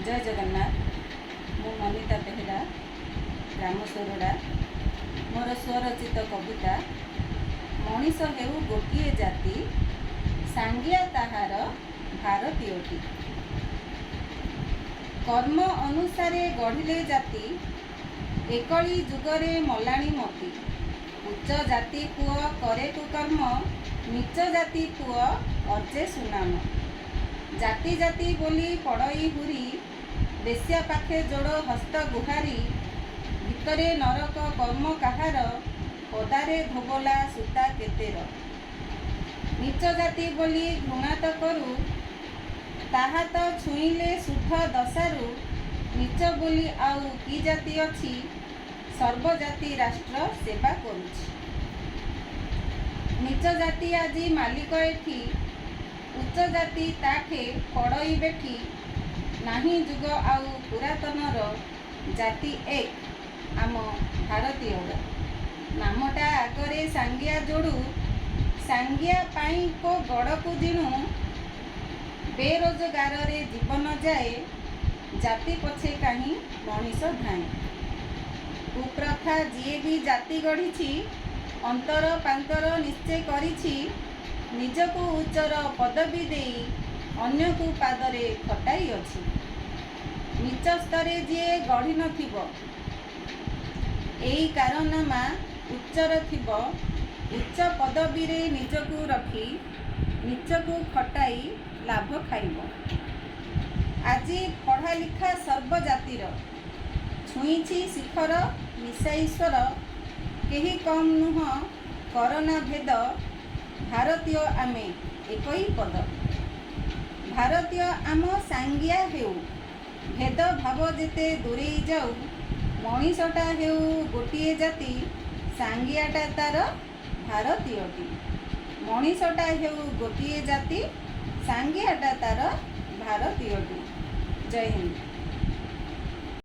जय जगन्नाथ। मु मनिता बेहेरा, ग्राम सोरडा। मोर स्वरचित कविता मनीष हेउ गोटिए जाति, सांगिया ताहार भारतीयटी। कर्म अनुसारे गढ़िले जाति, एकली जुगरे मलाणी मती। उच्च जाति पुओ करे कुकर्म, नीच जाति पुओ अर्जे सुनाम। जाति जाति बोली पड़ई हुरी, बेश्या पाखे जोड़ हस्त गुहारी। भितरे नरक कर्म काहार, पदारे धोबला सूता केतेर। नीच जाति बोली घृणा तो करू, ताहा तो छुईले शुद्ध दशारू। नीच बोली आउ कि जाति अछि, सर्वजाति राष्ट्र सेवा करुछि। नीच जाति आजी मालिक एठी, उच्च जाति ताठे पड़ई बेठी। नाही जुग आउ पुरातनर, जाति एक आम भारतीयर। नामटा आगरे सांगिया जोड़ू, सांगिया पाई को गड़कू जिणु। बेरोजगार रे जीवन जाए, जाति पछे काहीं मनीष धाए। कुप्रथा जिए भी जाति गढ़ी, अंतर पांतर निश्चय करिछि। निजकू उच्चर पदवी देई, अन्य को पादरे खटाई अछि। नीच स्तरे जिए गढ़ी नथिब, एई कारनामा उच्चर थिब। उच्च पदवी रे निजकू रखी, नीचकू खटाई लाभ खाइब। आजी पढ़ा लिखा सर्व जातिर, छुईछि शिखर मिसाईश्वर। केही कम नुह करना भेद, भारतीय आमे एकई पद। भारतीय आम सांगिया हेउ, भेद भाव जेते दूरेई जाऊ। मनीषटा हेउ गोटिए जाति, सांगियाटा तार भारतीयटी। मनीषटा हेउ गोटिए जाति, सांगियाटा तार भारतीयटी। जय हिंद।